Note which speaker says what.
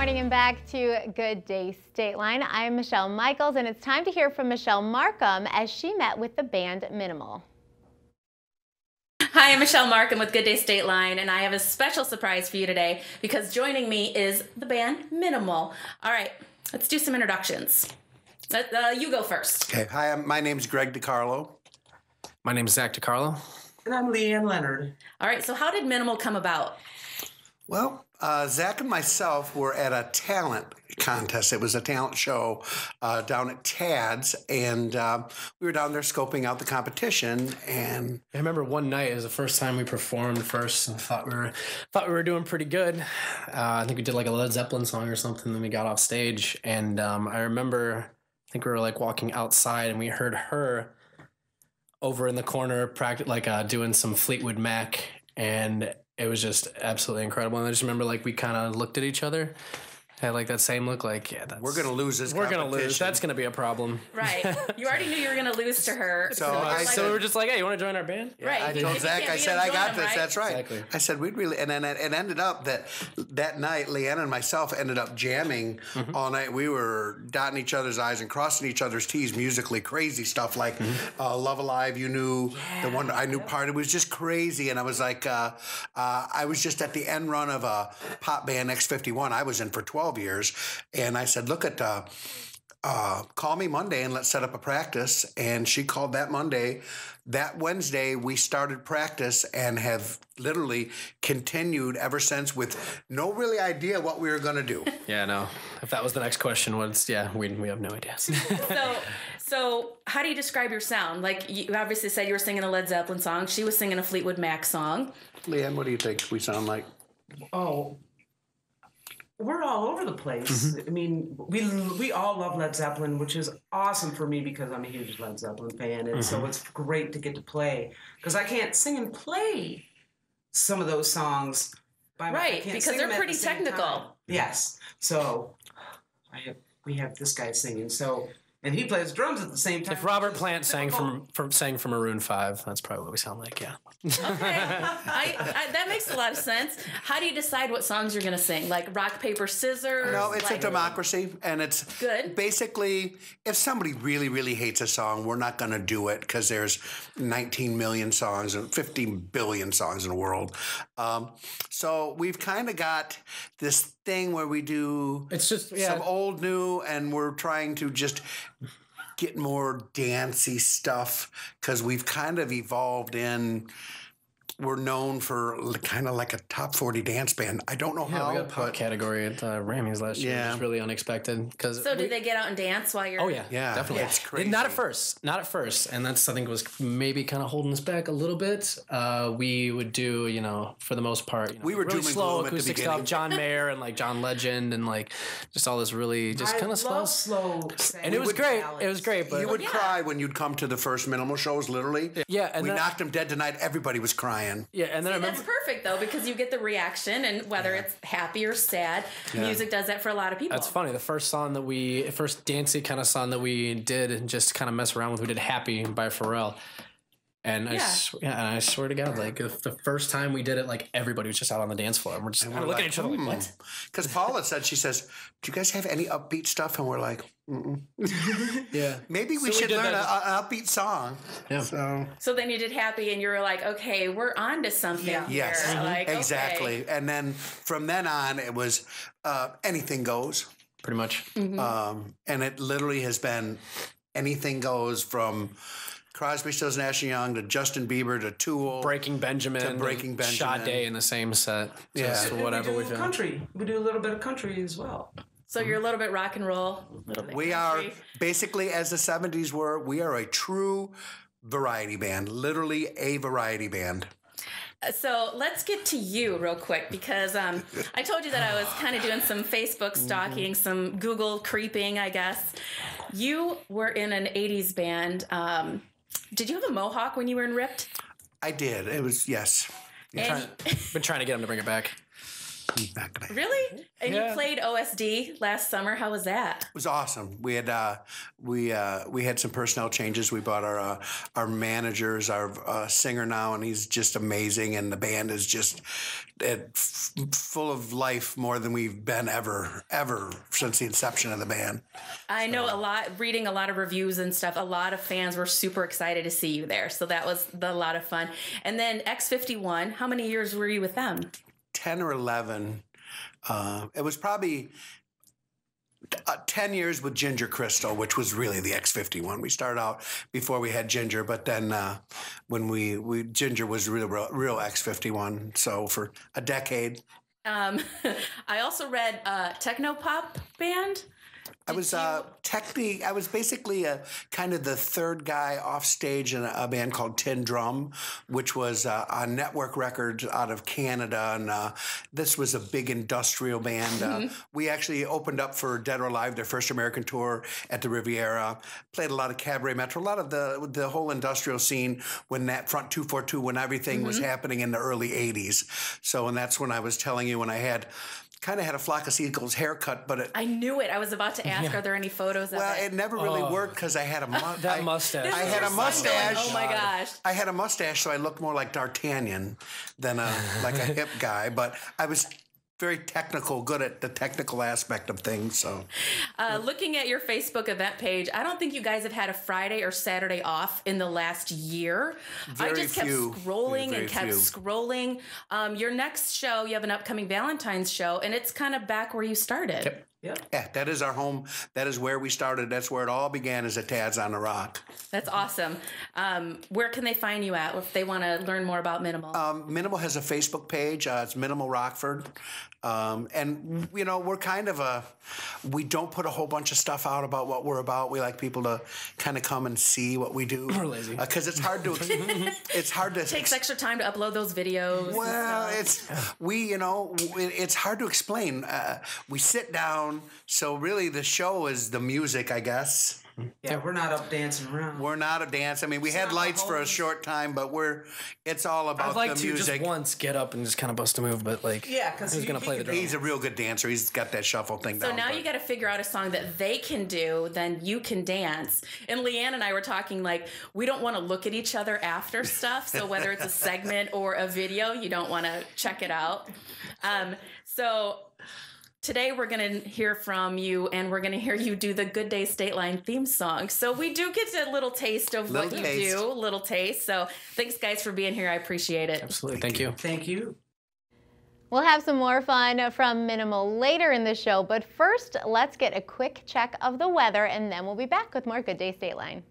Speaker 1: morning and back to Good Day Stateline. I'm Michelle Michaels, and it's time to hear from Michelle Markham as she met with the band Minimal.
Speaker 2: Hi, I'm Michelle Markham with Good Day Stateline, and I have a special surprise for you today because joining me is the band Minimal. All right, let's do some introductions. You go first.
Speaker 3: Okay. Hi, my name's Greg DiCarlo.
Speaker 4: My name's Zach DiCarlo.
Speaker 5: And I'm Leanne Leonard.
Speaker 2: All right, so how did Minimal come about?
Speaker 3: Well, Zach and myself were at a talent contest. It was a talent show down at Tad's, and we were down there scoping out the competition. And
Speaker 4: I remember one night it was the first time we performed first, and thought we were doing pretty good. I think we did like a Led Zeppelin song or something. Then we got off stage, and I remember I think we were like walking outside, and we heard her over in the corner doing some Fleetwood Mac, and it was just absolutely incredible. And I just remember like we kind of looked at each other, had like that same look, like
Speaker 3: we're gonna lose this.
Speaker 4: We're gonna lose. That's gonna be a problem.
Speaker 2: Right. You already knew you were gonna lose to her.
Speaker 3: So
Speaker 4: we were just like, hey, you want to join our band?
Speaker 2: Right.
Speaker 3: I told Zach, I said, I got this.
Speaker 2: Right?
Speaker 3: That's right.
Speaker 4: Exactly.
Speaker 3: I said, we'd really, and then it ended up that night, Leanna and myself ended up jamming all night. We were dotting each other's I's and crossing each other's T's musically, crazy stuff like Love Alive, you knew, the one I knew part. It was just crazy. And I was like, I was just at the end run of a pop band, X51. I was in for 12 years. And I said, look at, call me Monday and let's set up a practice. And she called that Monday. That Wednesday, we started practice and have literally continued ever since with no really idea what we were going to do.
Speaker 4: Yeah, no. If that was the next question, we have no idea.
Speaker 2: So how do you describe your sound? Like, you obviously said you were singing a Led Zeppelin song. She was singing a Fleetwood Mac song.
Speaker 3: Leanne, what do you think we sound like?
Speaker 5: Oh, we're all over the place. I mean, we all love Led Zeppelin, which is awesome for me because I'm a huge Led Zeppelin fan, and so it's great to get to play because I can't sing and play some of those songs by myself.
Speaker 2: Right, because they're pretty technical.
Speaker 5: Yes, so we have this guy singing, and he plays drums at the same time.
Speaker 4: If Robert Plant sang from Maroon 5, that's probably what we sound like, yeah.
Speaker 2: Okay, that makes a lot of sense. How do you decide what songs you're going to sing? Like rock, paper, scissors?
Speaker 3: No, it's a democracy, and it's
Speaker 2: good.
Speaker 3: Basically, if somebody really, really hates a song, we're not going to do it because there's 19 million songs and 15 billion songs in the world. So we've kind of got this thing where we do some old, new, and we're trying to just get more dancey stuff because we've kind of evolved we're known for kind of like a top 40 dance band. I don't know how.
Speaker 4: We got a pop category at Rammies last year, which was really unexpected.
Speaker 2: Did they get out and dance while you're...
Speaker 4: Oh, yeah, definitely.
Speaker 3: It's crazy.
Speaker 4: Not at first. And that's, I think, was maybe kind of holding us back a little bit. We would do, for the most part,
Speaker 3: we were
Speaker 4: really slow acoustic stuff,
Speaker 3: beginning.
Speaker 4: John Mayer and like John Legend and like just all this really just kind of slow. And it was great. It was great. But
Speaker 3: you would cry when you'd come to the first Minimal shows, literally.
Speaker 4: Yeah. And
Speaker 3: we knocked them dead tonight. Everybody was crying.
Speaker 4: Yeah, and then I remember...
Speaker 2: That's perfect, though, because you get the reaction, and whether it's happy or sad, music does that for a lot of people.
Speaker 4: That's funny. The first dancey kind of song that we did and just kind of mess around with, we did Happy by Pharrell. And I swear to God, like the first time we did it, like everybody was just out on the dance floor. And we're just kind of looking at each other like, what?
Speaker 3: Because Paula she says, do you guys have any upbeat stuff? And we're like,
Speaker 4: yeah.
Speaker 3: Maybe we should learn an upbeat song.
Speaker 4: Yeah.
Speaker 2: So then you did Happy and you were like, okay, we're on to something here.
Speaker 3: Yes,
Speaker 2: Like,
Speaker 3: exactly.
Speaker 2: Okay.
Speaker 3: And then from then on, it was anything goes.
Speaker 4: Pretty much.
Speaker 3: And it literally has been anything goes from Crosby, Stills, Nash & Young to Justin Bieber to Tool.
Speaker 4: Breaking Benjamin. Sade in the same set. Just whatever we feel.
Speaker 5: Country. We do a little bit of country as well.
Speaker 2: So you're a little bit rock and roll, a little bit
Speaker 3: We
Speaker 2: country.
Speaker 3: are, basically, as the 70s were, we are a true variety band. Literally a variety band.
Speaker 2: So let's get to you real quick because I told you that I was kind of doing some Facebook stalking, some Google creeping, I guess. You were in an 80s band. Did you have a mohawk when you were in Ripped?
Speaker 3: I did. It was, yes.
Speaker 4: Been trying to get him to bring it back.
Speaker 3: Not gonna
Speaker 2: Really? And you
Speaker 4: Yeah.
Speaker 2: played OSD last summer. How was that?
Speaker 3: It was awesome. We had we had some personnel changes. We brought our managers, our singer now, and he's just amazing. And the band is just full of life more than we've been ever since the inception of the band.
Speaker 2: I know reading a lot of reviews and stuff, a lot of fans were super excited to see you there. So that was a lot of fun. And then X51, how many years were you with them?
Speaker 3: 10 or 11. It was probably 10 years with Ginger Crystal, which was really the X51. We started out before we had Ginger, but then when we Ginger was real X51. So for a decade.
Speaker 2: I also read techno pop band.
Speaker 3: I was basically kind of the third guy off stage in a band called Tin Drum, which was on Network Records out of Canada, and this was a big industrial band. We actually opened up for Dead or Alive, their first American tour at the Riviera. Played a lot of Cabaret Metro, a lot of the whole industrial scene when that Front 242, when everything was happening in the early '80s. So, and that's when I was telling you when I kind of had a Flock of Seagulls haircut, but
Speaker 2: I knew it. I was about to ask, are there any photos of
Speaker 3: well,
Speaker 2: it?
Speaker 3: it never really worked because I had a
Speaker 4: That mustache.
Speaker 3: I had a mustache.
Speaker 2: Oh my gosh.
Speaker 3: I had a mustache, so I looked more like D'Artagnan than like a hip guy. But I was very technical, good at the technical aspect of things. So,
Speaker 2: looking at your Facebook event page, I don't think you guys have had a Friday or Saturday off in the last year. I
Speaker 3: Very
Speaker 2: just kept
Speaker 3: few.
Speaker 2: scrolling
Speaker 3: Very
Speaker 2: and kept
Speaker 3: few.
Speaker 2: scrolling. Your next show, you have an upcoming Valentine's show, and it's kind of back where you started.
Speaker 4: Yep.
Speaker 3: yeah, that is our home. That is where we started. That's where it all began, as at Tad's on the Rock.
Speaker 2: That's awesome. Where can they find you at if they want to learn more about Minimal?
Speaker 3: Minimal has a Facebook page. It's Minimal Rockford. And, you know, we're kind of we don't put a whole bunch of stuff out about what we're about. We like people to kind of come and see what we do.
Speaker 4: We're lazy.
Speaker 3: Because it's hard to,
Speaker 2: It takes extra time to upload those videos.
Speaker 3: Well, it's hard to explain. We sit down, so really the show is the music, I guess.
Speaker 5: Yeah, we're not up dancing around.
Speaker 3: We're not a dance. I mean, we had lights for a short time, but it's all about
Speaker 4: I'd like
Speaker 3: the
Speaker 4: to
Speaker 3: music.
Speaker 4: just once get up and just kind of bust a move, but like,
Speaker 5: Yeah, 'cause
Speaker 4: who's
Speaker 5: he-
Speaker 4: gonna
Speaker 5: he
Speaker 4: play the
Speaker 5: could-
Speaker 4: drum?
Speaker 3: He's a real good dancer. He's got that shuffle thing
Speaker 2: So
Speaker 3: down.
Speaker 2: now
Speaker 3: but-
Speaker 2: you got to figure out a song that they can do, then you can dance. And Leanne and I were talking like, we don't want to look at each other after stuff. So whether it's a segment or a video, you don't want to check it out. So today we're going to hear from you, and we're going to hear you do the Good Day Stateline theme song. So we do get a little taste of what you do, little taste. So thanks, guys, for being here. I appreciate it.
Speaker 4: Absolutely. Thank you.
Speaker 5: Thank you.
Speaker 1: We'll have some more fun from Minimal later in the show, but first, let's get a quick check of the weather, and then we'll be back with more Good Day Stateline.